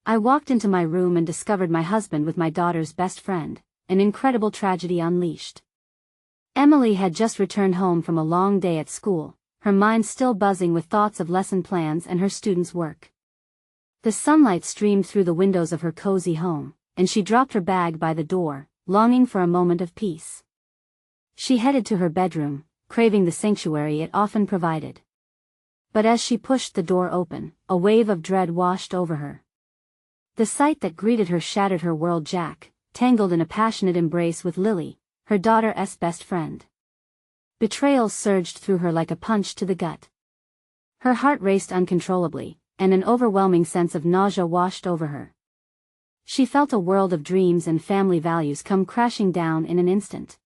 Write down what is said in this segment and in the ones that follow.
I walked into my room and discovered my husband with my daughter's best friend, an incredible tragedy unleashed. Emily had just returned home from a long day at school, her mind still buzzing with thoughts of lesson plans and her students' work. The sunlight streamed through the windows of her cozy home, and she dropped her bag by the door, longing for a moment of peace. She headed to her bedroom, craving the sanctuary it often provided. But as she pushed the door open, a wave of dread washed over her. The sight that greeted her shattered her world. Jack, tangled in a passionate embrace with Lily, her daughter's best friend. Betrayal surged through her like a punch to the gut. Her heart raced uncontrollably, and an overwhelming sense of nausea washed over her. She felt a world of dreams and family values come crashing down in an instant.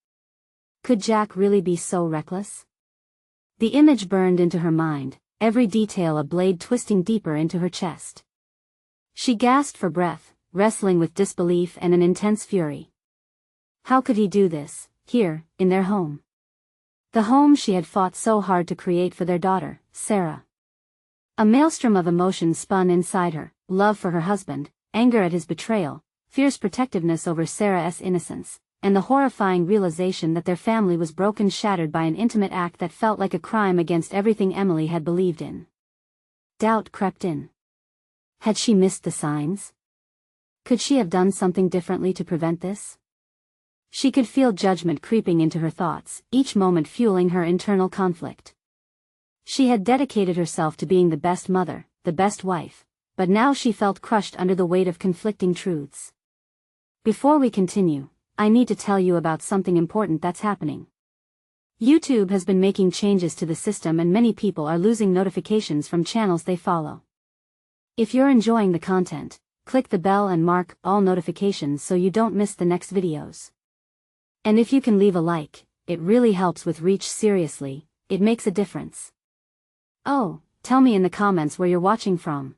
Could Jack really be so reckless? The image burned into her mind, every detail a blade twisting deeper into her chest. She gasped for breath, wrestling with disbelief and an intense fury. How could he do this, here, in their home? The home she had fought so hard to create for their daughter, Sarah. A maelstrom of emotions spun inside her, love for her husband, anger at his betrayal, fierce protectiveness over Sarah's innocence, and the horrifying realization that their family was broken, shattered by an intimate act that felt like a crime against everything Emily had believed in. Doubt crept in. Had she missed the signs? Could she have done something differently to prevent this? She could feel judgment creeping into her thoughts, each moment fueling her internal conflict. She had dedicated herself to being the best mother, the best wife, but now she felt crushed under the weight of conflicting truths. Before we continue, I need to tell you about something important that's happening. YouTube has been making changes to the system and many people are losing notifications from channels they follow. If you're enjoying the content, click the bell and mark all notifications so you don't miss the next videos. And if you can leave a like, it really helps with reach. Seriously, it makes a difference. Oh, tell me in the comments where you're watching from.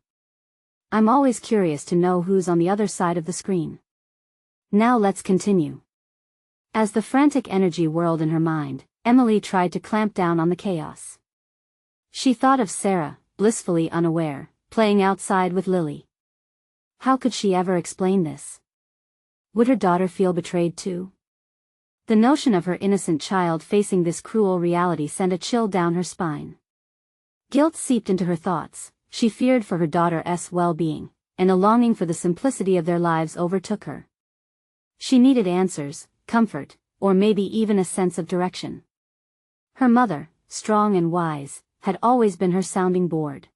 I'm always curious to know who's on the other side of the screen. Now let's continue. As the frantic energy whirled in her mind, Emily tried to clamp down on the chaos. She thought of Sarah, blissfully unaware, playing outside with Lily. How could she ever explain this? Would her daughter feel betrayed too? The notion of her innocent child facing this cruel reality sent a chill down her spine. Guilt seeped into her thoughts, she feared for her daughter's well-being, and a longing for the simplicity of their lives overtook her. She needed answers, comfort, or maybe even a sense of direction. Her mother, strong and wise, had always been her sounding board.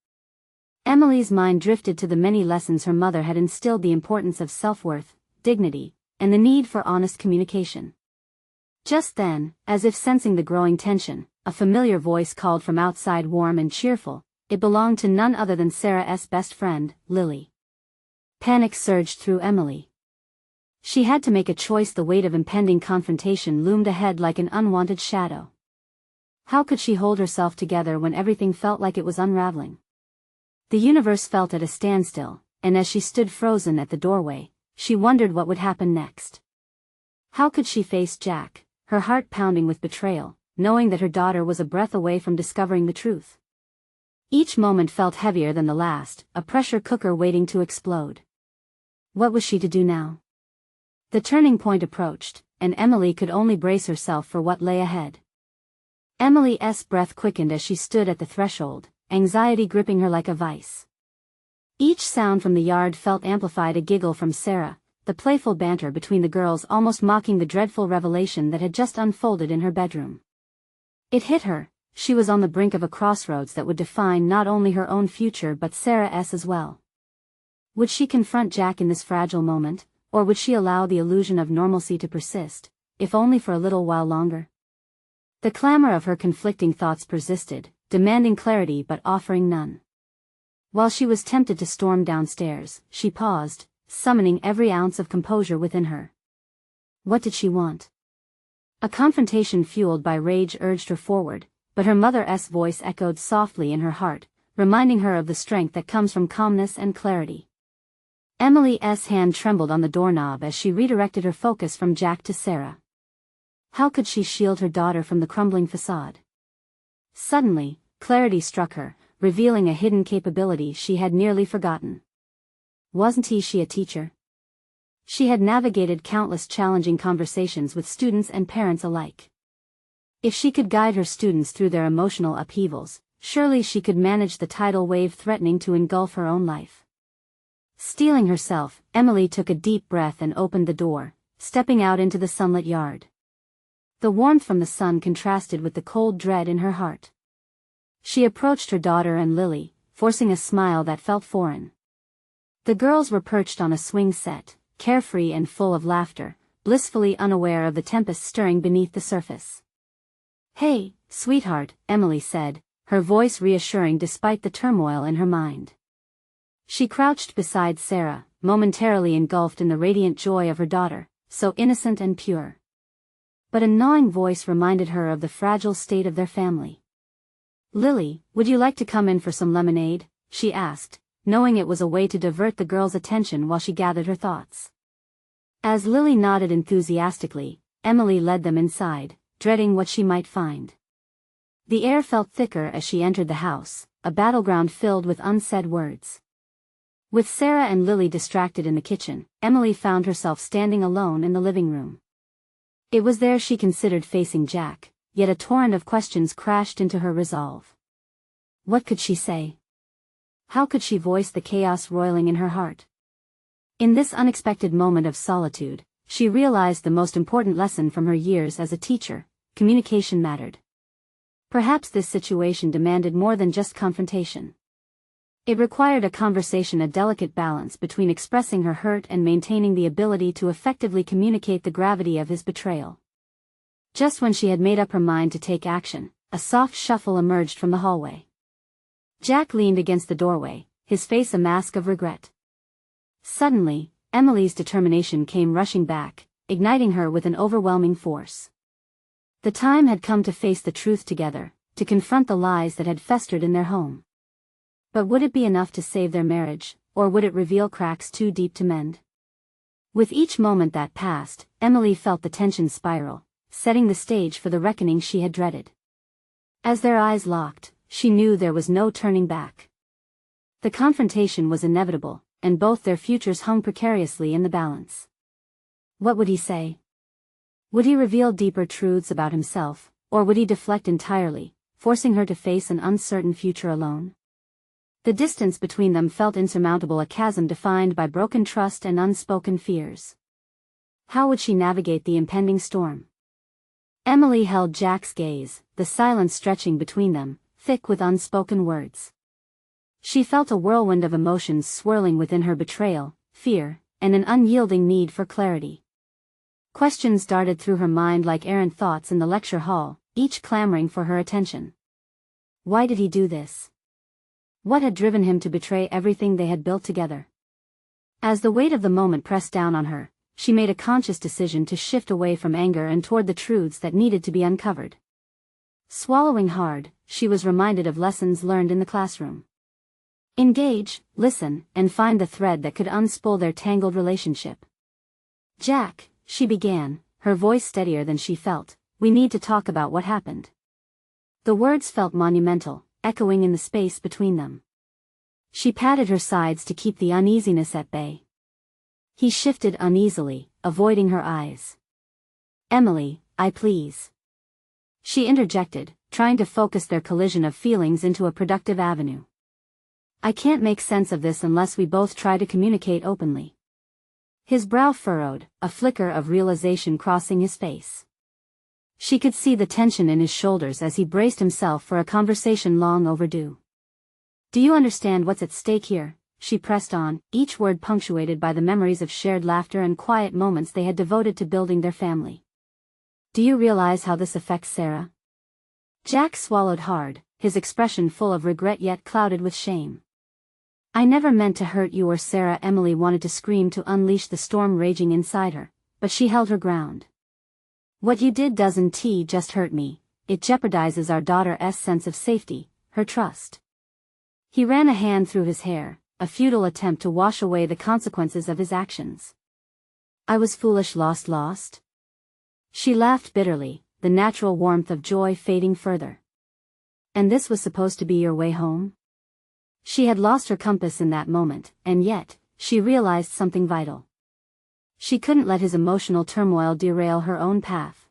Emily's mind drifted to the many lessons her mother had instilled: the importance of self-worth, dignity, and the need for honest communication. Just then, as if sensing the growing tension, a familiar voice called from outside, warm and cheerful. It belonged to none other than Sarah's best friend, Lily. Panic surged through Emily. She had to make a choice. The weight of impending confrontation loomed ahead like an unwanted shadow. How could she hold herself together when everything felt like it was unraveling? The universe felt at a standstill, and as she stood frozen at the doorway, she wondered what would happen next. How could she face Jack, her heart pounding with betrayal, knowing that her daughter was a breath away from discovering the truth? Each moment felt heavier than the last, a pressure cooker waiting to explode. What was she to do now? The turning point approached, and Emily could only brace herself for what lay ahead. Emily's breath quickened as she stood at the threshold, anxiety gripping her like a vice. Each sound from the yard felt amplified: a giggle from Sarah, the playful banter between the girls almost mocking the dreadful revelation that had just unfolded in her bedroom. It hit her, she was on the brink of a crossroads that would define not only her own future but Sarah's as well. Would she confront Jack in this fragile moment, or would she allow the illusion of normalcy to persist, if only for a little while longer? The clamor of her conflicting thoughts persisted, demanding clarity but offering none. While she was tempted to storm downstairs, she paused, summoning every ounce of composure within her. What did she want? A confrontation fueled by rage urged her forward, but her mother's voice echoed softly in her heart, reminding her of the strength that comes from calmness and clarity. Emily's hand trembled on the doorknob as she redirected her focus from Jack to Sarah. How could she shield her daughter from the crumbling facade? Suddenly, clarity struck her, revealing a hidden capability she had nearly forgotten. Wasn't she a teacher? She had navigated countless challenging conversations with students and parents alike. If she could guide her students through their emotional upheavals, surely she could manage the tidal wave threatening to engulf her own life. Steeling herself, Emily took a deep breath and opened the door, stepping out into the sunlit yard. The warmth from the sun contrasted with the cold dread in her heart. She approached her daughter and Lily, forcing a smile that felt foreign. The girls were perched on a swing set, carefree and full of laughter, blissfully unaware of the tempest stirring beneath the surface. "Hey, sweetheart," Emily said, her voice reassuring despite the turmoil in her mind. She crouched beside Sarah, momentarily engulfed in the radiant joy of her daughter, so innocent and pure. But a gnawing voice reminded her of the fragile state of their family. "Lily, would you like to come in for some lemonade?" she asked, knowing it was a way to divert the girl's attention while she gathered her thoughts. As Lily nodded enthusiastically, Emily led them inside, dreading what she might find. The air felt thicker as she entered the house, a battleground filled with unsaid words. With Sarah and Lily distracted in the kitchen, Emily found herself standing alone in the living room. It was there she considered facing Jack, yet a torrent of questions crashed into her resolve. What could she say? How could she voice the chaos roiling in her heart? In this unexpected moment of solitude, she realized the most important lesson from her years as a teacher: communication mattered. Perhaps this situation demanded more than just confrontation. It required a conversation, a delicate balance between expressing her hurt and maintaining the ability to effectively communicate the gravity of his betrayal. Just when she had made up her mind to take action, a soft shuffle emerged from the hallway. Jack leaned against the doorway, his face a mask of regret. Suddenly, Emily's determination came rushing back, igniting her with an overwhelming force. The time had come to face the truth together, to confront the lies that had festered in their home. But would it be enough to save their marriage, or would it reveal cracks too deep to mend? With each moment that passed, Emily felt the tension spiral, setting the stage for the reckoning she had dreaded. As their eyes locked, she knew there was no turning back. The confrontation was inevitable, and both their futures hung precariously in the balance. What would he say? Would he reveal deeper truths about himself, or would he deflect entirely, forcing her to face an uncertain future alone? The distance between them felt insurmountable, a chasm defined by broken trust and unspoken fears. How would she navigate the impending storm? Emily held Jack's gaze, the silence stretching between them, thick with unspoken words. She felt a whirlwind of emotions swirling within her: betrayal, fear, and an unyielding need for clarity. Questions darted through her mind like errant thoughts in the lecture hall, each clamoring for her attention. Why did he do this? What had driven him to betray everything they had built together? As the weight of the moment pressed down on her, she made a conscious decision to shift away from anger and toward the truths that needed to be uncovered. Swallowing hard, she was reminded of lessons learned in the classroom. Engage, listen, and find the thread that could unspool their tangled relationship. "Jack," she began, her voice steadier than she felt, "we need to talk about what happened." The words felt monumental, echoing in the space between them. She patted her sides to keep the uneasiness at bay. He shifted uneasily, avoiding her eyes. "Emily, please," she interjected, trying to focus their collision of feelings into a productive avenue. "I can't make sense of this unless we both try to communicate openly." His brow furrowed, a flicker of realization crossing his face. She could see the tension in his shoulders as he braced himself for a conversation long overdue. "Do you understand what's at stake here?" she pressed on, each word punctuated by the memories of shared laughter and quiet moments they had devoted to building their family. "Do you realize how this affects Sarah?" Jack swallowed hard, his expression full of regret yet clouded with shame. "I never meant to hurt you or Sarah." Emily wanted to scream to unleash the storm raging inside her, but she held her ground. "What you did doesn't just hurt me, it jeopardizes our daughter's sense of safety, her trust." He ran a hand through his hair, a futile attempt to wash away the consequences of his actions. "I was foolish, lost." She laughed bitterly, the natural warmth of joy fading further. "And this was supposed to be your way home?" She had lost her compass in that moment, and yet, she realized something vital. She couldn't let his emotional turmoil derail her own path.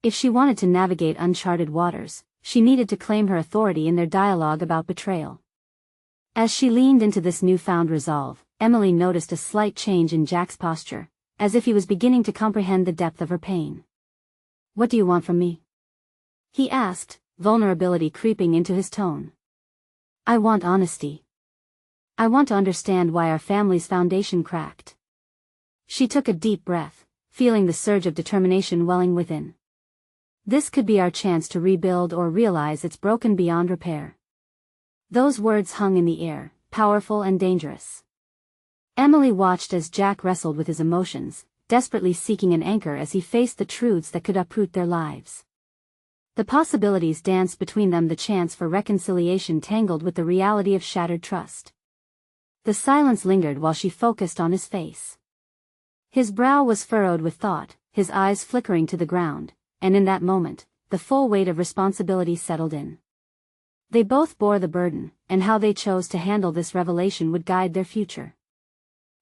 If she wanted to navigate uncharted waters, she needed to claim her authority in their dialogue about betrayal. As she leaned into this newfound resolve, Emily noticed a slight change in Jack's posture, as if he was beginning to comprehend the depth of her pain. "What do you want from me?" he asked, vulnerability creeping into his tone. "I want honesty. I want to understand why our family's foundation cracked." She took a deep breath, feeling the surge of determination welling within. This could be our chance to rebuild or realize it's broken beyond repair. Those words hung in the air, powerful and dangerous. Emily watched as Jack wrestled with his emotions, desperately seeking an anchor as he faced the truths that could uproot their lives. The possibilities danced between them, the chance for reconciliation tangled with the reality of shattered trust. The silence lingered while she focused on his face. His brow was furrowed with thought, his eyes flickering to the ground, and in that moment, the full weight of responsibility settled in. They both bore the burden, and how they chose to handle this revelation would guide their future.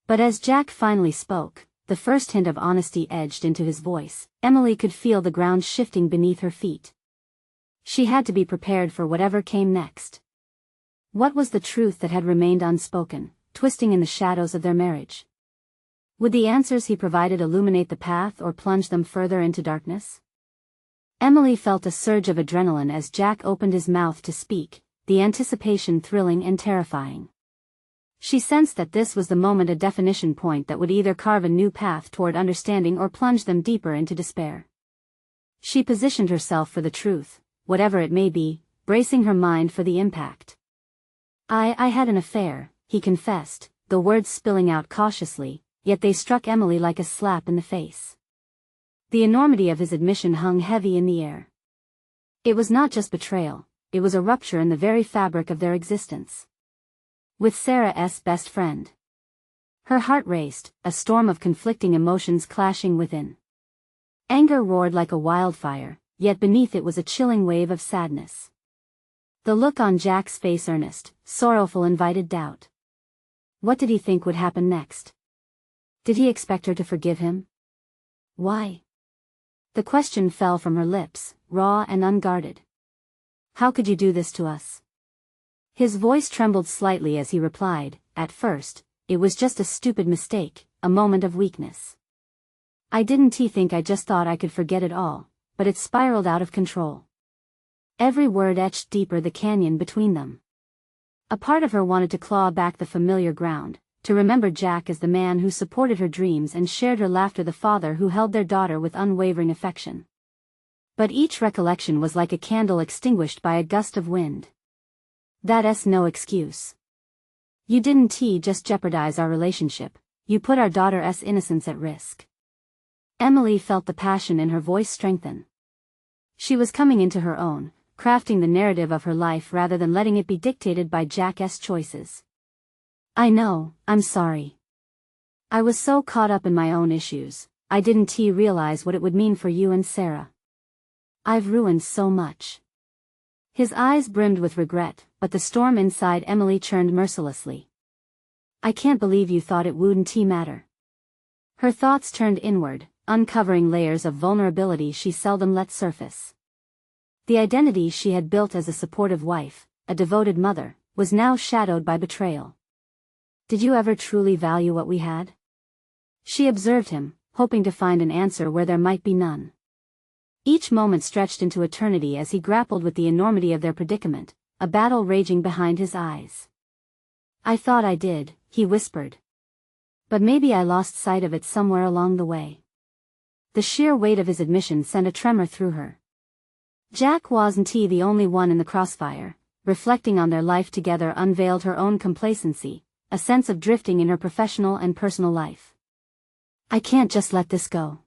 But as Jack finally spoke, the first hint of honesty edged into his voice. Emily could feel the ground shifting beneath her feet. She had to be prepared for whatever came next. What was the truth that had remained unspoken, twisting in the shadows of their marriage? Would the answers he provided illuminate the path or plunge them further into darkness? Emily felt a surge of adrenaline as Jack opened his mouth to speak, the anticipation thrilling and terrifying. She sensed that this was the moment, a definition point that would either carve a new path toward understanding or plunge them deeper into despair. She positioned herself for the truth, whatever it may be, bracing her mind for the impact. I had an affair," he confessed, the words spilling out cautiously, yet they struck Emily like a slap in the face. The enormity of his admission hung heavy in the air. It was not just betrayal, it was a rupture in the very fabric of their existence. With Sarah's best friend. Her heart raced, a storm of conflicting emotions clashing within. Anger roared like a wildfire, yet beneath it was a chilling wave of sadness. The look on Jack's face, earnest, sorrowful, invited doubt. What did he think would happen next? Did he expect her to forgive him? Why? The question fell from her lips, raw and unguarded. "How could you do this to us?" His voice trembled slightly as he replied, "At first, it was just a stupid mistake, a moment of weakness. I didn't think, I just thought I could forget it all, but it spiraled out of control." Every word etched deeper the canyon between them. A part of her wanted to claw back the familiar ground, to remember Jack as the man who supported her dreams and shared her laughter, the father who held their daughter with unwavering affection. But each recollection was like a candle extinguished by a gust of wind. "That's no excuse. You didn't just jeopardize our relationship, you put our daughter's innocence at risk." Emily felt the passion in her voice strengthen. She was coming into her own, crafting the narrative of her life rather than letting it be dictated by Jack's choices. "I know, I'm sorry. I was so caught up in my own issues, I didn't realize what it would mean for you and Sarah. I've ruined so much." His eyes brimmed with regret, but the storm inside Emily churned mercilessly. "I can't believe you thought it wouldn't matter." Her thoughts turned inward, uncovering layers of vulnerability she seldom let surface. The identity she had built as a supportive wife, a devoted mother, was now shadowed by betrayal. "Did you ever truly value what we had?" She observed him, hoping to find an answer where there might be none. Each moment stretched into eternity as he grappled with the enormity of their predicament, a battle raging behind his eyes. "I thought I did," he whispered. "But maybe I lost sight of it somewhere along the way." The sheer weight of his admission sent a tremor through her. Jack wasn't the only one in the crossfire. Reflecting on their life together unveiled her own complacency, a sense of drifting in her professional and personal life. "I can't just let this go."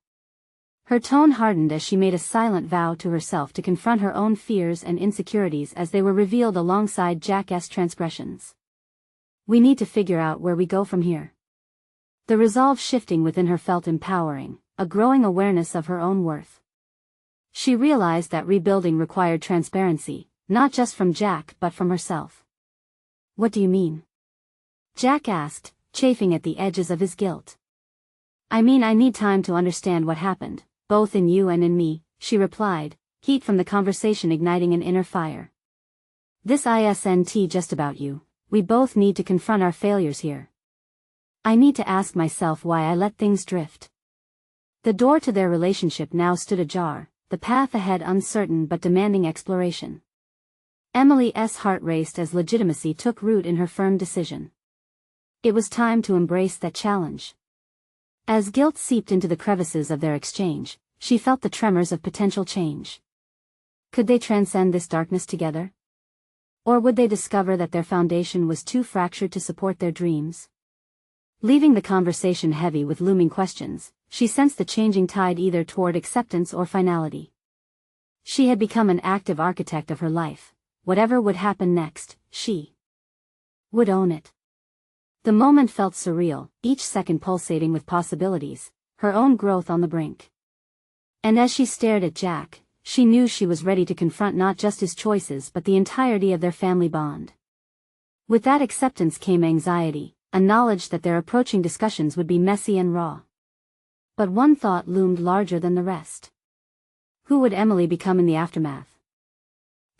Her tone hardened as she made a silent vow to herself to confront her own fears and insecurities as they were revealed alongside Jack's transgressions. "We need to figure out where we go from here." The resolve shifting within her felt empowering, a growing awareness of her own worth. She realized that rebuilding required transparency, not just from Jack but from herself. "What do you mean?" Jack asked, chafing at the edges of his guilt. I mean, I need time to understand what happened, both in you and in me, she replied, heat from the conversation igniting an inner fire. This isn't just about you. We both need to confront our failures here. I need to ask myself why I let things drift. The door to their relationship now stood ajar, the path ahead uncertain but demanding exploration. Emily's heart raced as legitimacy took root in her firm decision. It was time to embrace that challenge. As guilt seeped into the crevices of their exchange, she felt the tremors of potential change. Could they transcend this darkness together? Or would they discover that their foundation was too fractured to support their dreams? Leaving the conversation heavy with looming questions, she sensed the changing tide either toward acceptance or finality. She had become an active architect of her life. Whatever would happen next, she would own it. The moment felt surreal, each second pulsating with possibilities, her own growth on the brink. And as she stared at Jack, she knew she was ready to confront not just his choices but the entirety of their family bond. With that acceptance came anxiety, a knowledge that their approaching discussions would be messy and raw. But one thought loomed larger than the rest. Who would Emily become in the aftermath?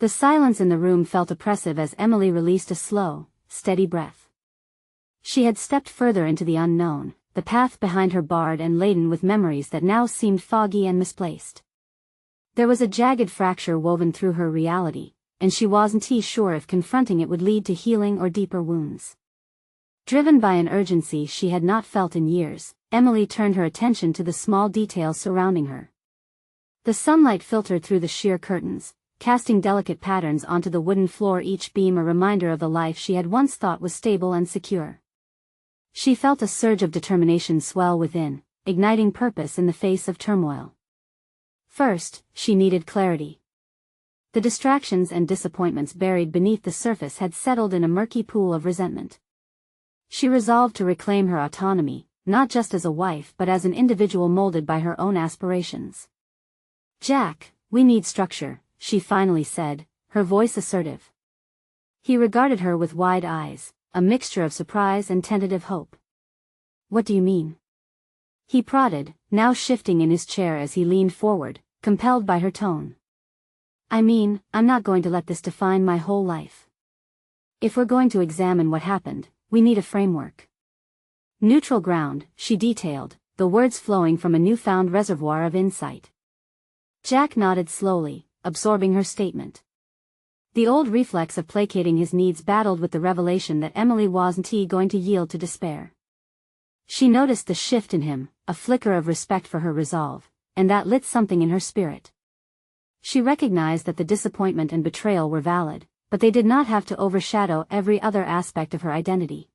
The silence in the room felt oppressive as Emily released a slow, steady breath. She had stepped further into the unknown, the path behind her barred and laden with memories that now seemed foggy and misplaced. There was a jagged fracture woven through her reality, and she wasn't sure if confronting it would lead to healing or deeper wounds. Driven by an urgency she had not felt in years, Emily turned her attention to the small details surrounding her. The sunlight filtered through the sheer curtains, casting delicate patterns onto the wooden floor, each beam a reminder of the life she had once thought was stable and secure. She felt a surge of determination swell within, igniting purpose in the face of turmoil. First, she needed clarity. The distractions and disappointments buried beneath the surface had settled in a murky pool of resentment. She resolved to reclaim her autonomy, not just as a wife but as an individual molded by her own aspirations. Jack, we need structure, she finally said, her voice assertive. He regarded her with wide eyes, a mixture of surprise and tentative hope. What do you mean? He prodded, now shifting in his chair as he leaned forward, compelled by her tone. I mean, I'm not going to let this define my whole life. If we're going to examine what happened, we need a framework. Neutral ground, she detailed, the words flowing from a newfound reservoir of insight. Jack nodded slowly, absorbing her statement. The old reflex of placating his needs battled with the revelation that Emily wasn't going to yield to despair. She noticed the shift in him, a flicker of respect for her resolve, and that lit something in her spirit. She recognized that the disappointment and betrayal were valid, but they did not have to overshadow every other aspect of her identity.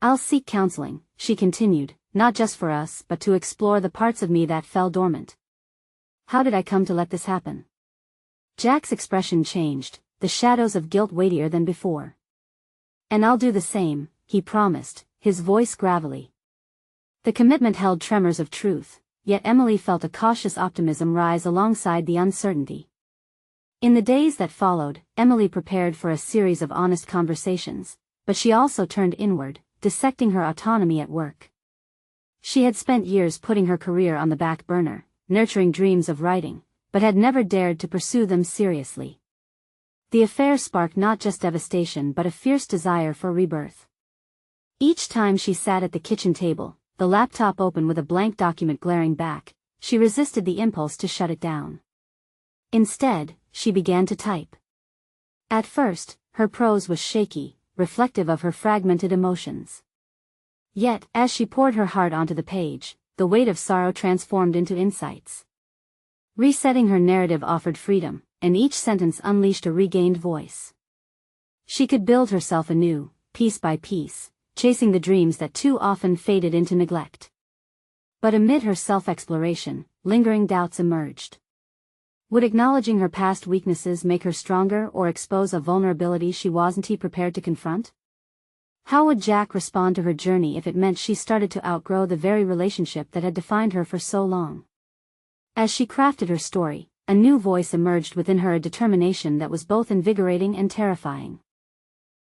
I'll seek counseling, she continued, not just for us but to explore the parts of me that fell dormant. How did I come to let this happen? Jack's expression changed, the shadows of guilt weightier than before. And I'll do the same, he promised, his voice gravelly. The commitment held tremors of truth, yet Emily felt a cautious optimism rise alongside the uncertainty. In the days that followed, Emily prepared for a series of honest conversations, but she also turned inward, dissecting her autonomy at work. She had spent years putting her career on the back burner, nurturing dreams of writing, but had never dared to pursue them seriously. The affair sparked not just devastation but a fierce desire for rebirth. Each time she sat at the kitchen table, the laptop open with a blank document glaring back, she resisted the impulse to shut it down. Instead, she began to type. At first, her prose was shaky, reflective of her fragmented emotions. Yet, as she poured her heart onto the page, the weight of sorrow transformed into insights. Resetting her narrative offered freedom, and each sentence unleashed a regained voice. She could build herself anew, piece by piece, chasing the dreams that too often faded into neglect. But amid her self-exploration, lingering doubts emerged. Would acknowledging her past weaknesses make her stronger or expose a vulnerability she wasn't prepared to confront? How would Jack respond to her journey if it meant she started to outgrow the very relationship that had defined her for so long? As she crafted her story, a new voice emerged within her, a determination that was both invigorating and terrifying.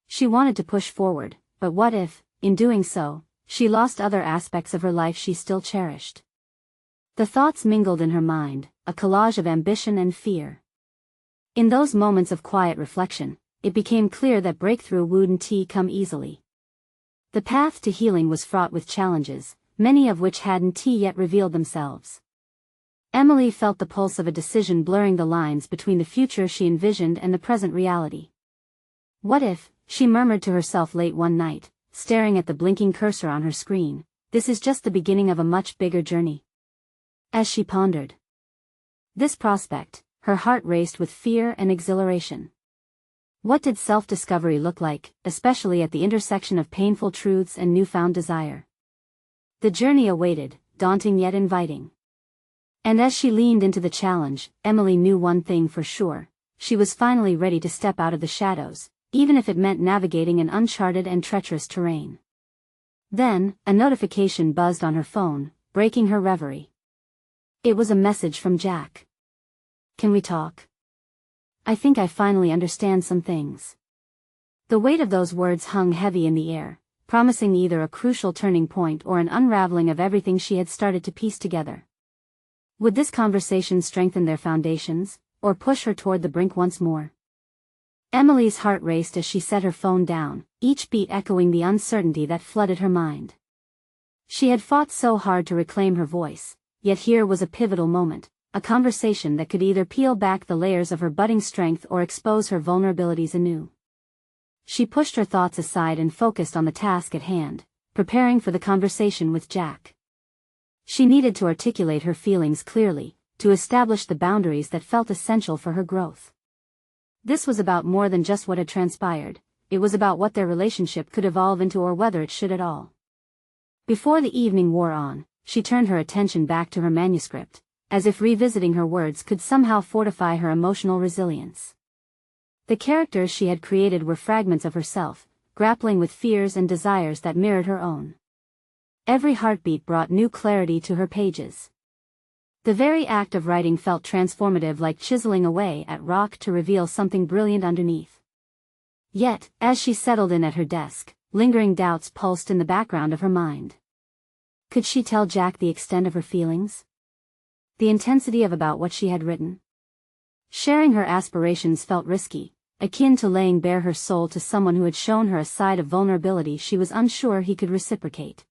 She wanted to push forward, but what if, in doing so, she lost other aspects of her life she still cherished. The thoughts mingled in her mind, a collage of ambition and fear. In those moments of quiet reflection, it became clear that breakthrough wouldn't come easily. The path to healing was fraught with challenges, many of which hadn't yet revealed themselves. Emily felt the pulse of a decision blurring the lines between the future she envisioned and the present reality. What if, she murmured to herself late one night, staring at the blinking cursor on her screen, this is just the beginning of a much bigger journey? As she pondered this prospect, her heart raced with fear and exhilaration. What did self-discovery look like, especially at the intersection of painful truths and newfound desire? The journey awaited, daunting yet inviting. And as she leaned into the challenge, Emily knew one thing for sure: she was finally ready to step out of the shadows, even if it meant navigating an uncharted and treacherous terrain. Then, a notification buzzed on her phone, breaking her reverie. It was a message from Jack. "Can we talk? I think I finally understand some things." The weight of those words hung heavy in the air, promising either a crucial turning point or an unraveling of everything she had started to piece together. Would this conversation strengthen their foundations, or push her toward the brink once more? Emily's heart raced as she set her phone down, each beat echoing the uncertainty that flooded her mind. She had fought so hard to reclaim her voice, yet here was a pivotal moment, a conversation that could either peel back the layers of her budding strength or expose her vulnerabilities anew. She pushed her thoughts aside and focused on the task at hand, preparing for the conversation with Jack. She needed to articulate her feelings clearly, to establish the boundaries that felt essential for her growth. This was about more than just what had transpired, it was about what their relationship could evolve into or whether it should at all. Before the evening wore on, she turned her attention back to her manuscript, as if revisiting her words could somehow fortify her emotional resilience. The characters she had created were fragments of herself, grappling with fears and desires that mirrored her own. Every heartbeat brought new clarity to her pages. The very act of writing felt transformative, like chiseling away at rock to reveal something brilliant underneath. Yet, as she settled in at her desk, lingering doubts pulsed in the background of her mind. Could she tell Jack the extent of her feelings? The intensity of about what she had written? Sharing her aspirations felt risky, akin to laying bare her soul to someone who had shown her a side of vulnerability she was unsure he could reciprocate.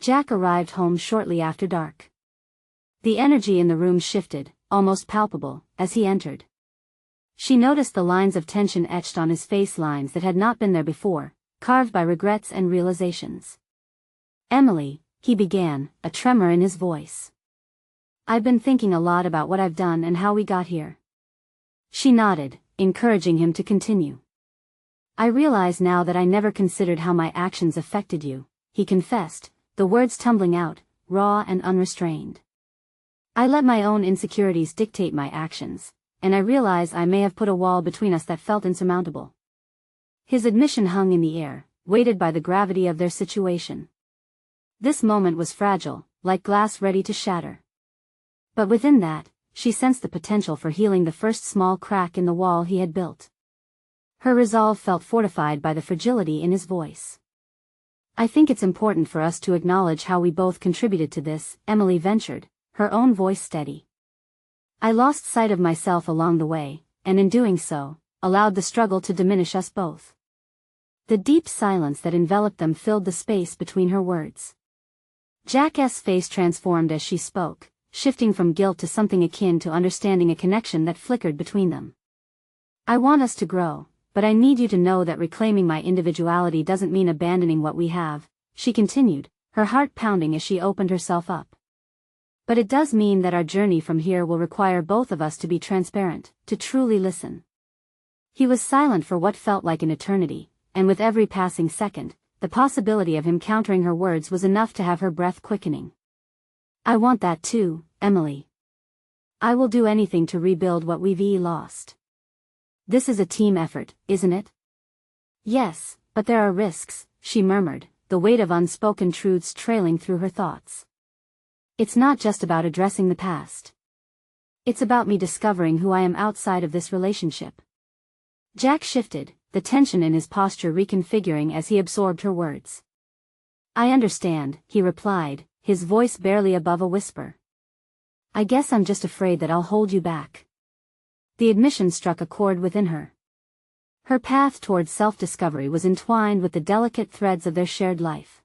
Jack arrived home shortly after dark. The energy in the room shifted, almost palpable, as he entered. She noticed the lines of tension etched on his face, lines that had not been there before, carved by regrets and realizations. "Emily," he began, a tremor in his voice. "I've been thinking a lot about what I've done and how we got here." She nodded, encouraging him to continue. "I realize now that I never considered how my actions affected you," he confessed, the words tumbling out, raw and unrestrained. "I let my own insecurities dictate my actions, and I realize I may have put a wall between us that felt insurmountable." His admission hung in the air, weighted by the gravity of their situation. This moment was fragile, like glass ready to shatter. But within that, she sensed the potential for healing the first small crack in the wall he had built. Her resolve felt fortified by the fragility in his voice. "I think it's important for us to acknowledge how we both contributed to this," Emily ventured, her own voice steady. "I lost sight of myself along the way, and in doing so, allowed the struggle to diminish us both." The deep silence that enveloped them filled the space between her words. Jack's face transformed as she spoke, shifting from guilt to something akin to understanding, a connection that flickered between them. "I want us to grow, but I need you to know that reclaiming my individuality doesn't mean abandoning what we have," she continued, her heart pounding as she opened herself up. "But it does mean that our journey from here will require both of us to be transparent, to truly listen." He was silent for what felt like an eternity, and with every passing second, the possibility of him countering her words was enough to have her breath quickening. "I want that too, Emily. I will do anything to rebuild what we've lost. This is a team effort, isn't it?" "Yes, but there are risks," she murmured, the weight of unspoken truths trailing through her thoughts. "It's not just about addressing the past. It's about me discovering who I am outside of this relationship." Jack shifted, the tension in his posture reconfiguring as he absorbed her words. I understand, he replied, his voice barely above a whisper. I guess I'm just afraid that I'll hold you back. The admission struck a chord within her. Her path towards self-discovery was entwined with the delicate threads of their shared life.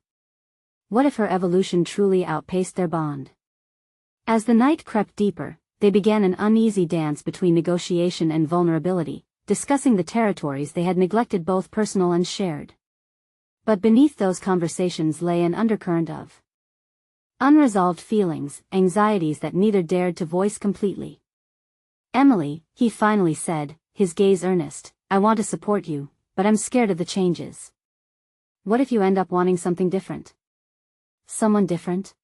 What if her evolution truly outpaced their bond? As the night crept deeper, they began an uneasy dance between negotiation and vulnerability, discussing the territories they had neglected, both personal and shared. But beneath those conversations lay an undercurrent of unresolved feelings, anxieties that neither dared to voice completely. Emily, he finally said, his gaze earnest, I want to support you, but I'm scared of the changes. What if you end up wanting something different? Someone different?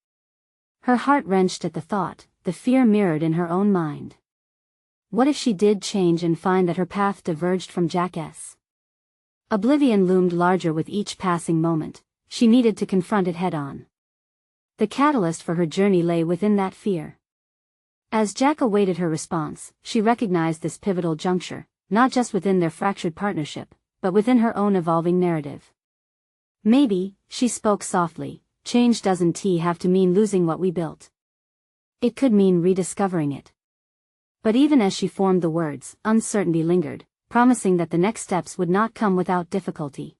Her heart wrenched at the thought, the fear mirrored in her own mind. What if she did change and find that her path diverged from Jack's? Oblivion loomed larger with each passing moment. She needed to confront it head-on. The catalyst for her journey lay within that fear. As Jack awaited her response, she recognized this pivotal juncture, not just within their fractured partnership, but within her own evolving narrative. Maybe, she spoke softly, change doesn't have to mean losing what we built. It could mean rediscovering it. But even as she formed the words, uncertainty lingered, promising that the next steps would not come without difficulty.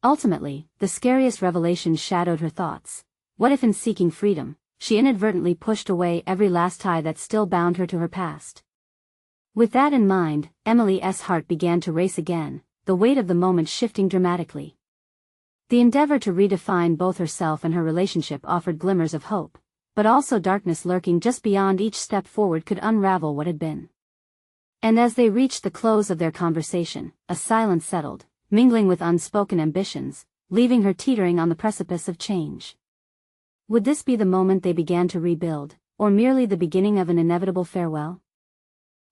Ultimately, the scariest revelation shadowed her thoughts. What if in seeking freedom, she inadvertently pushed away every last tie that still bound her to her past? With that in mind, Emily's heart began to race again, the weight of the moment shifting dramatically. The endeavor to redefine both herself and her relationship offered glimmers of hope, but also darkness lurking just beyond each step forward could unravel what had been. And as they reached the close of their conversation, a silence settled, mingling with unspoken ambitions, leaving her teetering on the precipice of change. Would this be the moment they began to rebuild, or merely the beginning of an inevitable farewell?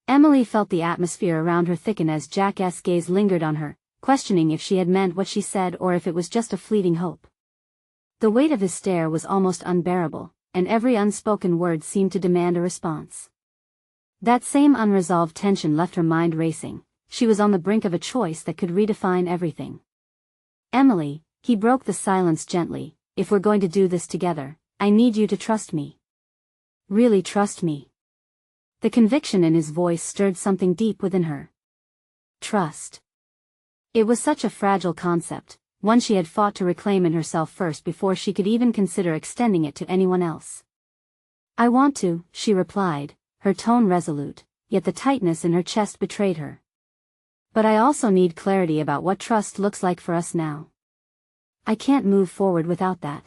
Emily felt the atmosphere around her thicken as Jack's gaze lingered on her, questioning if she had meant what she said or if it was just a fleeting hope. The weight of his stare was almost unbearable, and every unspoken word seemed to demand a response. That same unresolved tension left her mind racing. She was on the brink of a choice that could redefine everything. Emily, he broke the silence gently, if we're going to do this together, I need you to trust me. Really trust me. The conviction in his voice stirred something deep within her. Trust. It was such a fragile concept, one she had fought to reclaim in herself first before she could even consider extending it to anyone else. I want to, she replied, her tone resolute, yet the tightness in her chest betrayed her. But I also need clarity about what trust looks like for us now. I can't move forward without that.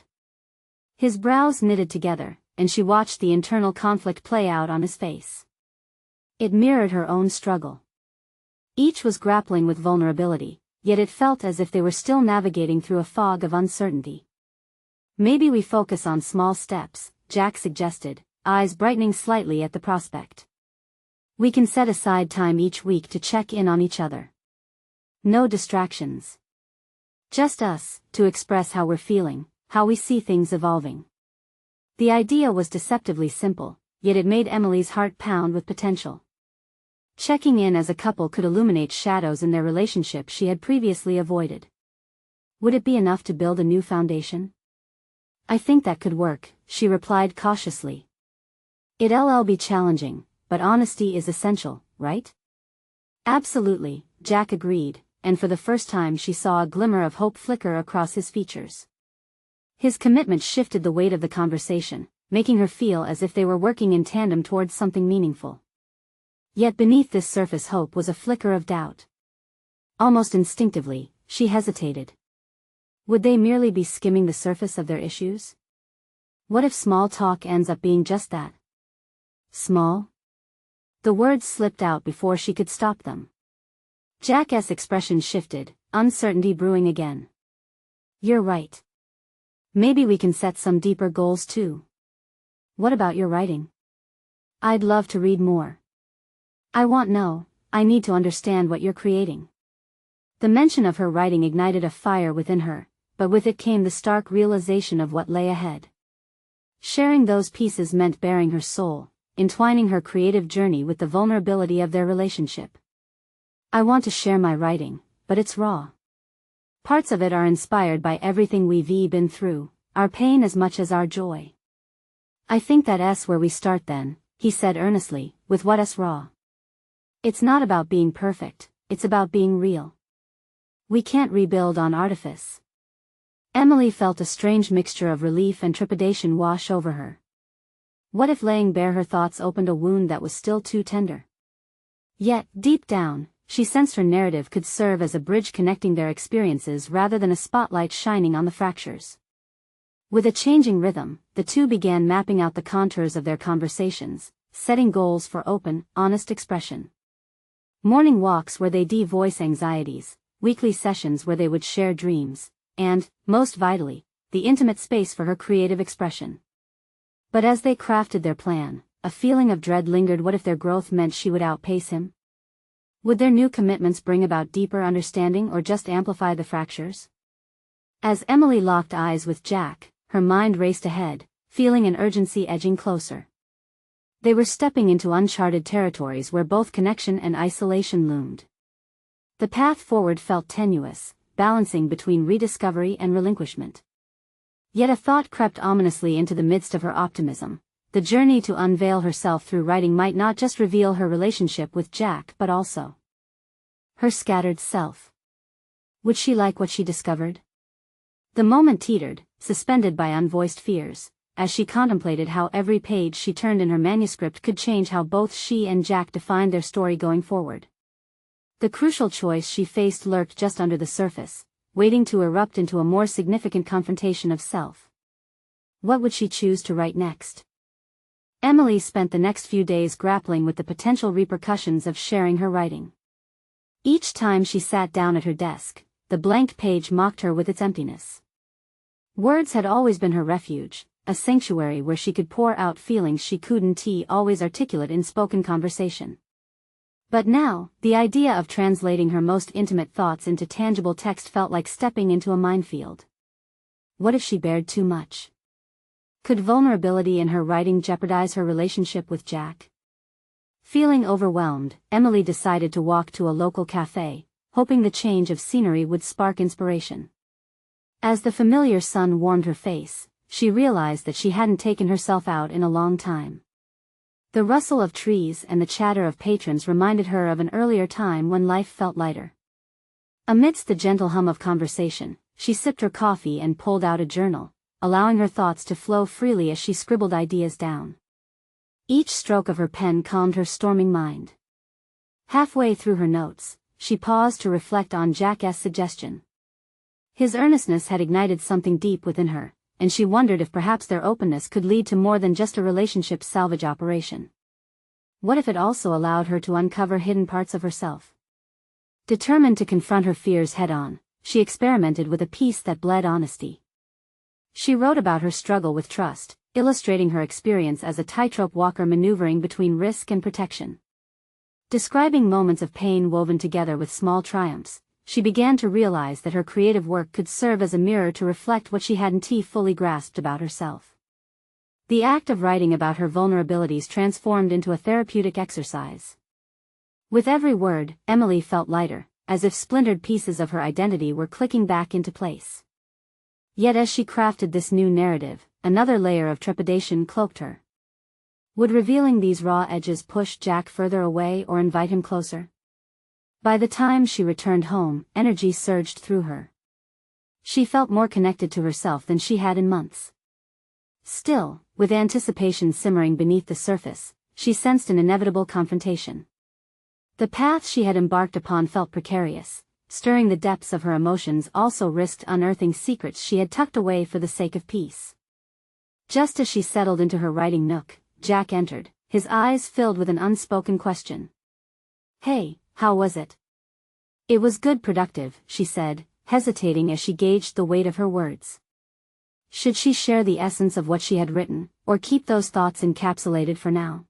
His brows knitted together, and she watched the internal conflict play out on his face. It mirrored her own struggle. Each was grappling with vulnerability, yet it felt as if they were still navigating through a fog of uncertainty. Maybe we focus on small steps, Jack suggested, eyes brightening slightly at the prospect. We can set aside time each week to check in on each other. No distractions. Just us, to express how we're feeling, how we see things evolving. The idea was deceptively simple, yet it made Emily's heart pound with potential. Checking in as a couple could illuminate shadows in their relationship she had previously avoided. Would it be enough to build a new foundation? I think that could work, she replied cautiously. It'll be challenging, but honesty is essential, right? Absolutely, Jack agreed, and for the first time she saw a glimmer of hope flicker across his features. His commitment shifted the weight of the conversation, making her feel as if they were working in tandem towards something meaningful. Yet beneath this surface hope was a flicker of doubt. Almost instinctively, she hesitated. Would they merely be skimming the surface of their issues? What if small talk ends up being just that? Small? The words slipped out before she could stop them. Jack's expression shifted, uncertainty brewing again. You're right. Maybe we can set some deeper goals too. What about your writing? I'd love to read more. I need to understand what you're creating. The mention of her writing ignited a fire within her, but with it came the stark realization of what lay ahead. Sharing those pieces meant bearing her soul, entwining her creative journey with the vulnerability of their relationship. I want to share my writing, but it's raw. Parts of it are inspired by everything we've been through, our pain as much as our joy. I think that's where we start then, he said earnestly, with what's raw. It's not about being perfect, it's about being real. We can't rebuild on artifice. Emily felt a strange mixture of relief and trepidation wash over her. What if laying bare her thoughts opened a wound that was still too tender? Yet, deep down, she sensed her narrative could serve as a bridge connecting their experiences rather than a spotlight shining on the fractures. With a changing rhythm, the two began mapping out the contours of their conversations, setting goals for open, honest expression. Morning walks where they'd voice anxieties, weekly sessions where they would share dreams, and, most vitally, the intimate space for her creative expression. But as they crafted their plan, a feeling of dread lingered. What if their growth meant she would outpace him? Would their new commitments bring about deeper understanding or just amplify the fractures? As Emily locked eyes with Jack, her mind raced ahead, feeling an urgency edging closer. They were stepping into uncharted territories where both connection and isolation loomed. The path forward felt tenuous, balancing between rediscovery and relinquishment. Yet a thought crept ominously into the midst of her optimism. The journey to unveil herself through writing might not just reveal her relationship with Jack but also her scattered self. Would she like what she discovered? The moment teetered, suspended by unvoiced fears, as she contemplated how every page she turned in her manuscript could change how both she and Jack defined their story going forward. The crucial choice she faced lurked just under the surface, waiting to erupt into a more significant confrontation of self. What would she choose to write next? Emily spent the next few days grappling with the potential repercussions of sharing her writing. Each time she sat down at her desk, the blank page mocked her with its emptiness. Words had always been her refuge, a sanctuary where she could pour out feelings she couldn't always articulate in spoken conversation. But now, the idea of translating her most intimate thoughts into tangible text felt like stepping into a minefield. What if she bared too much? Could vulnerability in her writing jeopardize her relationship with Jack? Feeling overwhelmed, Emily decided to walk to a local cafe, hoping the change of scenery would spark inspiration. As the familiar sun warmed her face, she realized that she hadn't taken herself out in a long time. The rustle of trees and the chatter of patrons reminded her of an earlier time when life felt lighter. Amidst the gentle hum of conversation, she sipped her coffee and pulled out a journal, allowing her thoughts to flow freely as she scribbled ideas down. Each stroke of her pen calmed her storming mind. Halfway through her notes, she paused to reflect on Jack's suggestion. His earnestness had ignited something deep within her, and she wondered if perhaps their openness could lead to more than just a relationship salvage operation. What if it also allowed her to uncover hidden parts of herself? Determined to confront her fears head-on, she experimented with a piece that bled honesty. She wrote about her struggle with trust, illustrating her experience as a tightrope walker maneuvering between risk and protection. Describing moments of pain woven together with small triumphs, she began to realize that her creative work could serve as a mirror to reflect what she hadn't fully grasped about herself. The act of writing about her vulnerabilities transformed into a therapeutic exercise. With every word, Emily felt lighter, as if splintered pieces of her identity were clicking back into place. Yet as she crafted this new narrative, another layer of trepidation cloaked her. Would revealing these raw edges push Jack further away or invite him closer? By the time she returned home, energy surged through her. She felt more connected to herself than she had in months. Still, with anticipation simmering beneath the surface, she sensed an inevitable confrontation. The path she had embarked upon felt precarious. Stirring the depths of her emotions also risked unearthing secrets she had tucked away for the sake of peace. Just as she settled into her writing nook, Jack entered, his eyes filled with an unspoken question. "Hey, how was it?" "It was good, productive," she said, hesitating as she gauged the weight of her words. Should she share the essence of what she had written, or keep those thoughts encapsulated for now?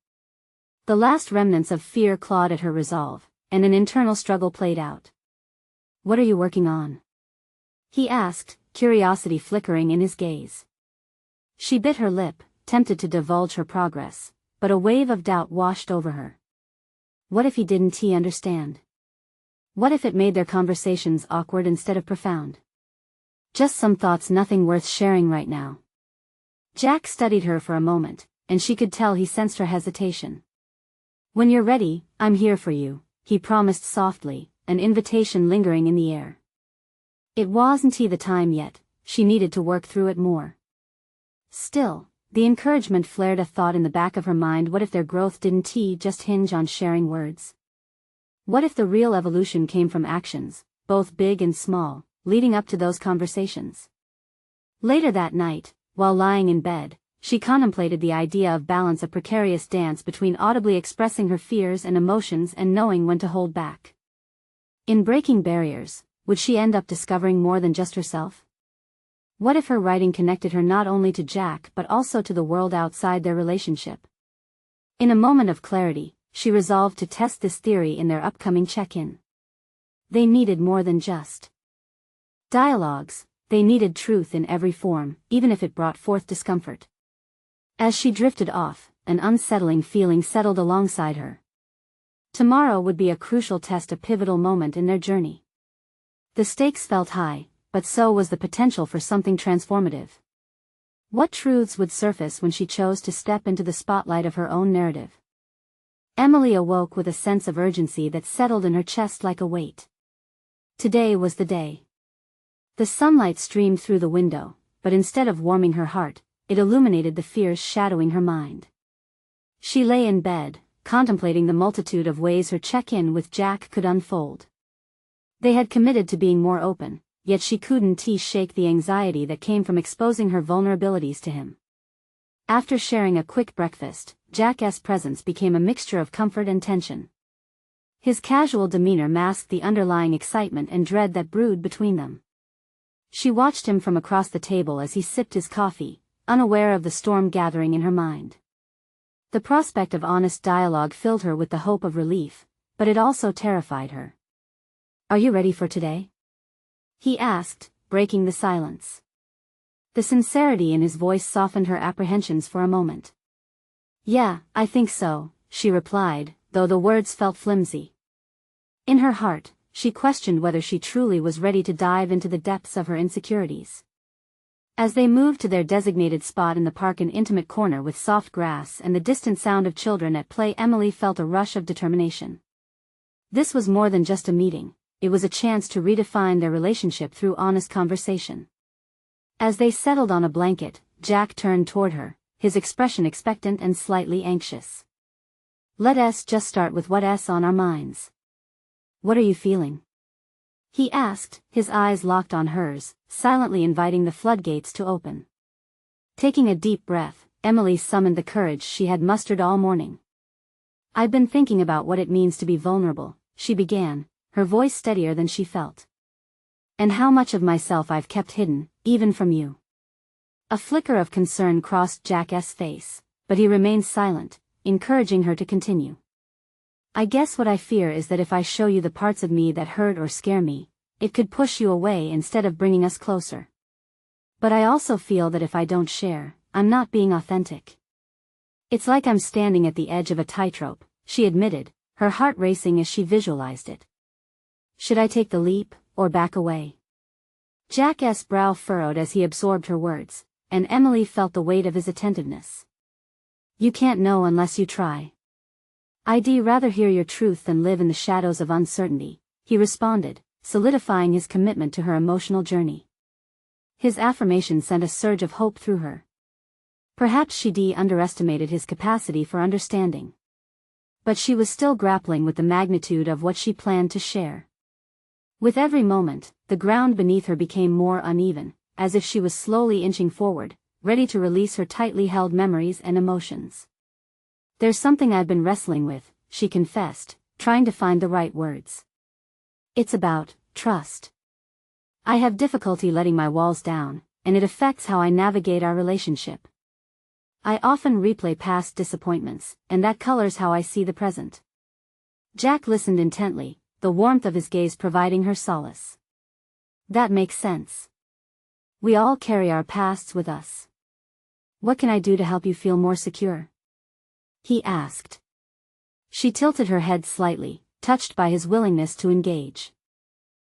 The last remnants of fear clawed at her resolve, and an internal struggle played out. "What are you working on?" he asked, curiosity flickering in his gaze. She bit her lip, tempted to divulge her progress, but a wave of doubt washed over her. What if he didn't understand? What if it made their conversations awkward instead of profound? Just some thoughts, nothing worth sharing right now. Jack studied her for a moment, and she could tell he sensed her hesitation. When you're ready, I'm here for you, he promised softly, an invitation lingering in the air. It wasn't the time yet, she needed to work through it more. Still, the encouragement flared a thought in the back of her mind. What if their growth didn't just hinge on sharing words? What if the real evolution came from actions, both big and small, leading up to those conversations? Later that night, while lying in bed, she contemplated the idea of balance, a precarious dance between audibly expressing her fears and emotions and knowing when to hold back. In breaking barriers, would she end up discovering more than just herself? What if her writing connected her not only to Jack but also to the world outside their relationship? In a moment of clarity, she resolved to test this theory in their upcoming check-in. They needed more than just dialogues, they needed truth in every form, even if it brought forth discomfort. As she drifted off, an unsettling feeling settled alongside her. Tomorrow would be a crucial test, a pivotal moment in their journey. The stakes felt high, but so was the potential for something transformative. What truths would surface when she chose to step into the spotlight of her own narrative? Emily awoke with a sense of urgency that settled in her chest like a weight. Today was the day. The sunlight streamed through the window, but instead of warming her heart, it illuminated the fears shadowing her mind. She lay in bed, contemplating the multitude of ways her check-in with Jack could unfold. They had committed to being more open, yet she couldn't shake the anxiety that came from exposing her vulnerabilities to him. After sharing a quick breakfast, Jack's presence became a mixture of comfort and tension. His casual demeanor masked the underlying excitement and dread that brewed between them. She watched him from across the table as he sipped his coffee, unaware of the storm gathering in her mind. The prospect of honest dialogue filled her with the hope of relief, but it also terrified her. "Are you ready for today?" he asked, breaking the silence. The sincerity in his voice softened her apprehensions for a moment. "Yeah, I think so," she replied, though the words felt flimsy. In her heart, she questioned whether she truly was ready to dive into the depths of her insecurities. As they moved to their designated spot in the park, an intimate corner with soft grass and the distant sound of children at play, Emily felt a rush of determination. This was more than just a meeting, it was a chance to redefine their relationship through honest conversation. As they settled on a blanket, Jack turned toward her, his expression expectant and slightly anxious. "Let's just start with what's on our minds. What are you feeling?" he asked, his eyes locked on hers, silently inviting the floodgates to open. Taking a deep breath, Emily summoned the courage she had mustered all morning. "I've been thinking about what it means to be vulnerable," she began, her voice steadier than she felt. "And how much of myself I've kept hidden, even from you." A flicker of concern crossed Jack's face, but he remained silent, encouraging her to continue. "I guess what I fear is that if I show you the parts of me that hurt or scare me, it could push you away instead of bringing us closer. But I also feel that if I don't share, I'm not being authentic. It's like I'm standing at the edge of a tightrope," she admitted, her heart racing as she visualized it. "Should I take the leap, or back away?" Jack's brow furrowed as he absorbed her words, and Emily felt the weight of his attentiveness. "You can't know unless you try. I'd rather hear your truth than live in the shadows of uncertainty," he responded, solidifying his commitment to her emotional journey. His affirmation sent a surge of hope through her. Perhaps she underestimated his capacity for understanding. But she was still grappling with the magnitude of what she planned to share. With every moment, the ground beneath her became more uneven, as if she was slowly inching forward, ready to release her tightly held memories and emotions. "There's something I've been wrestling with," she confessed, trying to find the right words. "It's about trust. I have difficulty letting my walls down, and it affects how I navigate our relationship. I often replay past disappointments, and that colors how I see the present." Jack listened intently, the warmth of his gaze providing her solace. "That makes sense. We all carry our pasts with us. What can I do to help you feel more secure?" he asked. She tilted her head slightly, touched by his willingness to engage.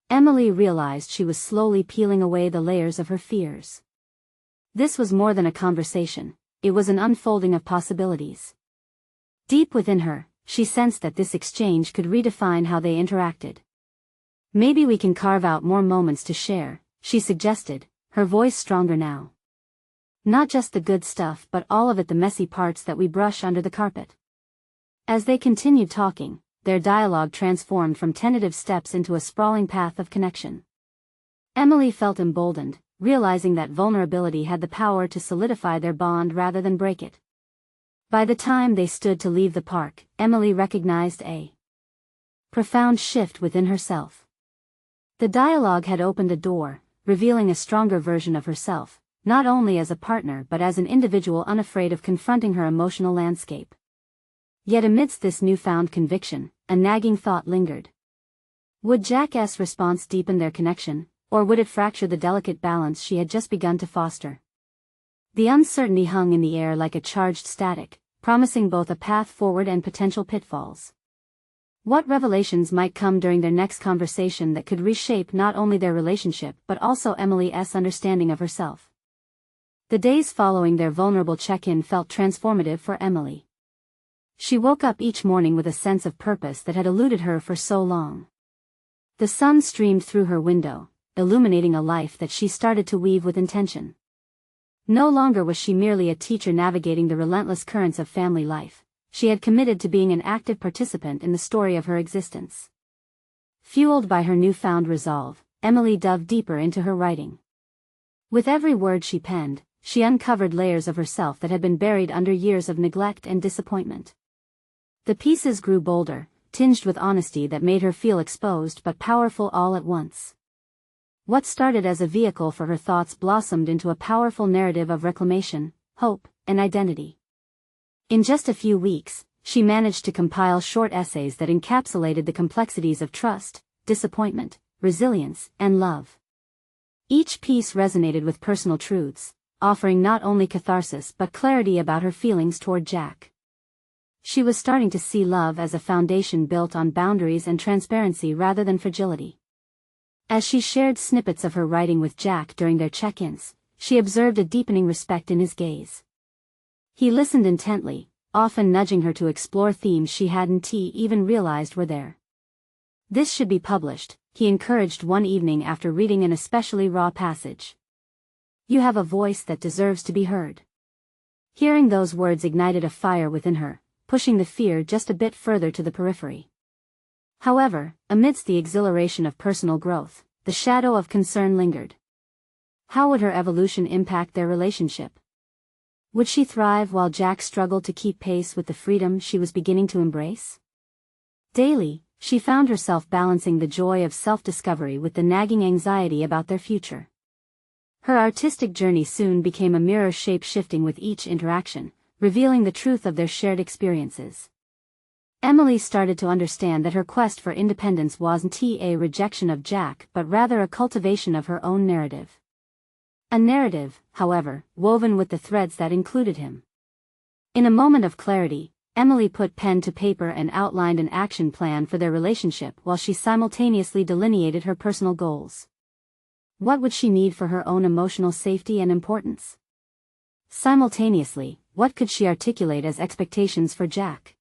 Emily realized she was slowly peeling away the layers of her fears. This was more than a conversation, it was an unfolding of possibilities. Deep within her, she sensed that this exchange could redefine how they interacted. "Maybe we can carve out more moments to share," she suggested, her voice stronger now. "Not just the good stuff but all of it, the messy parts that we brush under the carpet." As they continued talking, their dialogue transformed from tentative steps into a sprawling path of connection. Emily felt emboldened, realizing that vulnerability had the power to solidify their bond rather than break it. By the time they stood to leave the park, Emily recognized a profound shift within herself. The dialogue had opened a door, revealing a stronger version of herself, not only as a partner but as an individual unafraid of confronting her emotional landscape. Yet amidst this newfound conviction, a nagging thought lingered. Would Jack's response deepen their connection, or would it fracture the delicate balance she had just begun to foster? The uncertainty hung in the air like a charged static, promising both a path forward and potential pitfalls. What revelations might come during their next conversation that could reshape not only their relationship but also Emily's understanding of herself? The days following their vulnerable check-in felt transformative for Emily. She woke up each morning with a sense of purpose that had eluded her for so long. The sun streamed through her window, illuminating a life that she started to weave with intention. No longer was she merely a teacher navigating the relentless currents of family life. She had committed to being an active participant in the story of her existence. Fueled by her newfound resolve, Emily dove deeper into her writing. With every word she penned, she uncovered layers of herself that had been buried under years of neglect and disappointment. The pieces grew bolder, tinged with honesty that made her feel exposed but powerful all at once. What started as a vehicle for her thoughts blossomed into a powerful narrative of reclamation, hope, and identity. In just a few weeks, she managed to compile short essays that encapsulated the complexities of trust, disappointment, resilience, and love. Each piece resonated with personal truths, offering not only catharsis but clarity about her feelings toward Jack. She was starting to see love as a foundation built on boundaries and transparency rather than fragility. As she shared snippets of her writing with Jack during their check-ins, she observed a deepening respect in his gaze. He listened intently, often nudging her to explore themes she hadn't even realized were there. "This should be published," he encouraged one evening after reading an especially raw passage. "You have a voice that deserves to be heard." Hearing those words ignited a fire within her, pushing the fear just a bit further to the periphery. However, amidst the exhilaration of personal growth, the shadow of concern lingered. How would her evolution impact their relationship? Would she thrive while Jack struggled to keep pace with the freedom she was beginning to embrace? Daily, she found herself balancing the joy of self-discovery with the nagging anxiety about their future. Her artistic journey soon became a mirror, shape-shifting with each interaction, revealing the truth of their shared experiences. Emily started to understand that her quest for independence wasn't a rejection of Jack but rather a cultivation of her own narrative. A narrative, however, woven with the threads that included him. In a moment of clarity, Emily put pen to paper and outlined an action plan for their relationship while she simultaneously delineated her personal goals. What would she need for her own emotional safety and importance? Simultaneously, what could she articulate as expectations for Jack?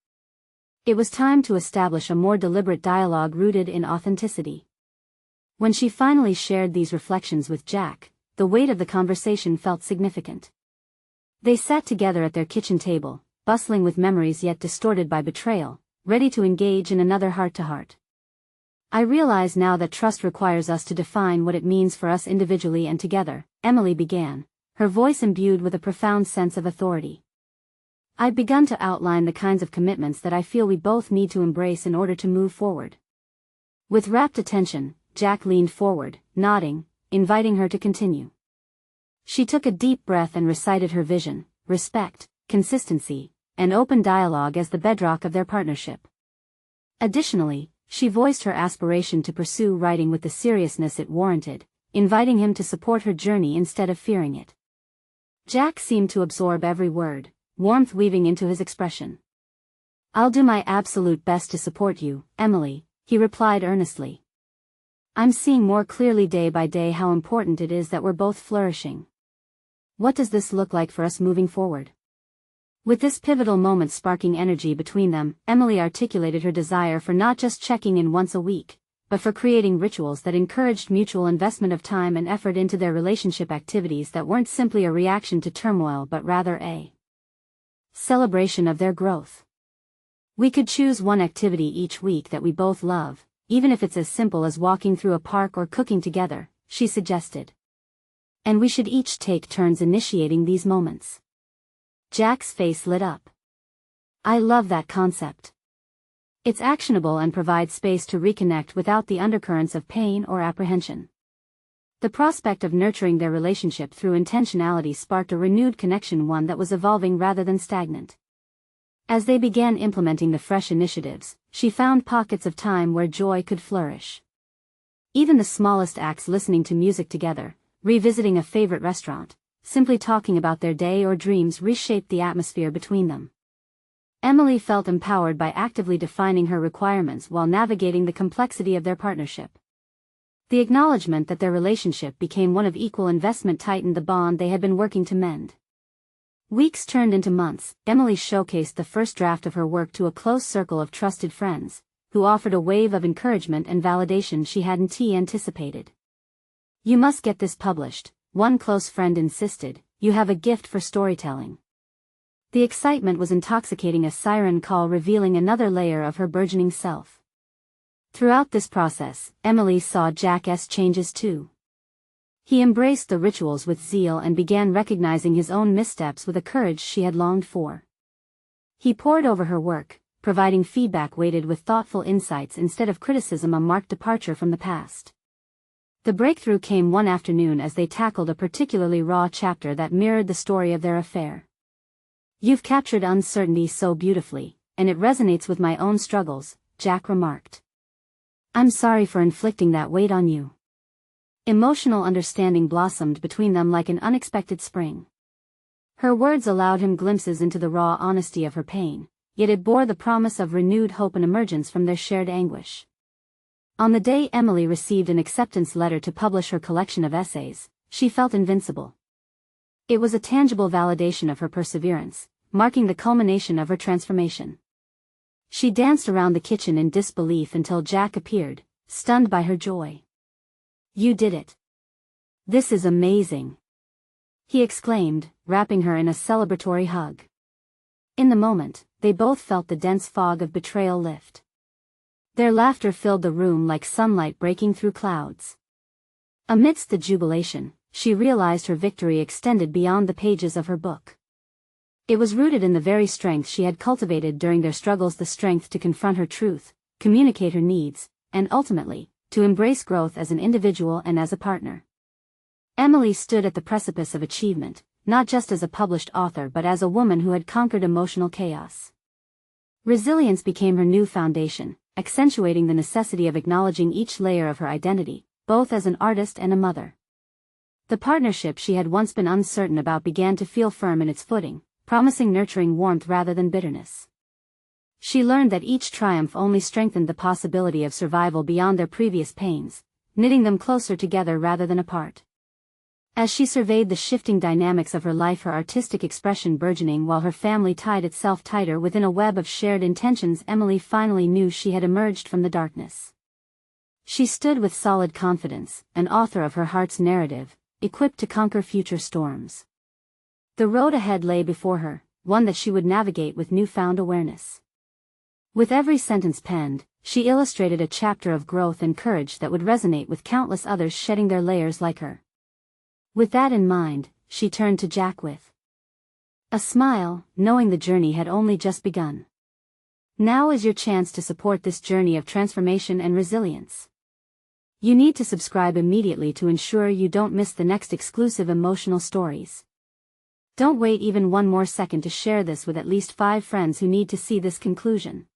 It was time to establish a more deliberate dialogue rooted in authenticity. When she finally shared these reflections with Jack, the weight of the conversation felt significant. They sat together at their kitchen table, bustling with memories yet distorted by betrayal, ready to engage in another heart-to-heart. "I realize now that trust requires us to define what it means for us individually and together," Emily began, her voice imbued with a profound sense of authority. "I've begun to outline the kinds of commitments that I feel we both need to embrace in order to move forward." With rapt attention, Jack leaned forward, nodding, inviting her to continue. She took a deep breath and recited her vision: respect, consistency, and open dialogue as the bedrock of their partnership. Additionally, she voiced her aspiration to pursue writing with the seriousness it warranted, inviting him to support her journey instead of fearing it. Jack seemed to absorb every word, warmth weaving into his expression. "I'll do my absolute best to support you, Emily," he replied earnestly. "I'm seeing more clearly day by day how important it is that we're both flourishing. What does this look like for us moving forward?" With this pivotal moment sparking energy between them, Emily articulated her desire for not just checking in once a week, but for creating rituals that encouraged mutual investment of time and effort into their relationship, activities that weren't simply a reaction to turmoil but rather a celebration of their growth. "We could choose one activity each week that we both love, even if it's as simple as walking through a park or cooking together," she suggested. "And we should each take turns initiating these moments." Jack's face lit up. "I love that concept. It's actionable and provides space to reconnect without the undercurrents of pain or apprehension." The prospect of nurturing their relationship through intentionality sparked a renewed connection, one that was evolving rather than stagnant. As they began implementing the fresh initiatives, she found pockets of time where joy could flourish. Even the smallest acts, listening to music together, revisiting a favorite restaurant, simply talking about their day or dreams, reshaped the atmosphere between them. Emily felt empowered by actively defining her requirements while navigating the complexity of their partnership. The acknowledgement that their relationship became one of equal investment tightened the bond they had been working to mend. Weeks turned into months. Emily showcased the first draft of her work to a close circle of trusted friends, who offered a wave of encouragement and validation she hadn't anticipated. "You must get this published," one close friend insisted. "You have a gift for storytelling." The excitement was intoxicating, a siren call revealing another layer of her burgeoning self. Throughout this process, Emily saw Jack's changes too. He embraced the rituals with zeal and began recognizing his own missteps with a courage she had longed for. He pored over her work, providing feedback weighted with thoughtful insights instead of criticism, a marked departure from the past. The breakthrough came one afternoon as they tackled a particularly raw chapter that mirrored the story of their affair. "You've captured uncertainty so beautifully, and it resonates with my own struggles," Jack remarked. "I'm sorry for inflicting that weight on you." Emotional understanding blossomed between them like an unexpected spring. Her words allowed him glimpses into the raw honesty of her pain, yet it bore the promise of renewed hope and emergence from their shared anguish. On the day Emily received an acceptance letter to publish her collection of essays, she felt invincible. It was a tangible validation of her perseverance, marking the culmination of her transformation. She danced around the kitchen in disbelief until Jack appeared, stunned by her joy. "You did it. This is amazing," he exclaimed, wrapping her in a celebratory hug. In the moment, they both felt the dense fog of betrayal lift. Their laughter filled the room like sunlight breaking through clouds. Amidst the jubilation, she realized her victory extended beyond the pages of her book. It was rooted in the very strength she had cultivated during their struggles, the strength to confront her truth, communicate her needs, and ultimately, to embrace growth as an individual and as a partner. Emily stood at the precipice of achievement, not just as a published author but as a woman who had conquered emotional chaos. Resilience became her new foundation, accentuating the necessity of acknowledging each layer of her identity, both as an artist and a mother. The partnership she had once been uncertain about began to feel firm in its footing, promising nurturing warmth rather than bitterness. She learned that each triumph only strengthened the possibility of survival beyond their previous pains, knitting them closer together rather than apart. As she surveyed the shifting dynamics of her life, her artistic expression burgeoning while her family tied itself tighter within a web of shared intentions, Emily finally knew she had emerged from the darkness. She stood with solid confidence, an author of her heart's narrative, equipped to conquer future storms. The road ahead lay before her, one that she would navigate with newfound awareness. With every sentence penned, she illustrated a chapter of growth and courage that would resonate with countless others shedding their layers like her. With that in mind, she turned to Jack with a smile, knowing the journey had only just begun. "Now is your chance to support this journey of transformation and resilience. You need to subscribe immediately to ensure you don't miss the next exclusive emotional stories. Don't wait even one more second to share this with at least 5 friends who need to see this conclusion.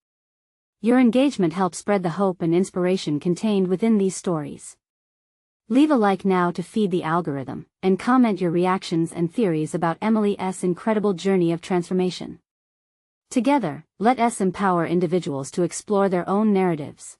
Your engagement helps spread the hope and inspiration contained within these stories. Leave a like now to feed the algorithm, and comment your reactions and theories about Emily's incredible journey of transformation. Together, let us empower individuals to explore their own narratives.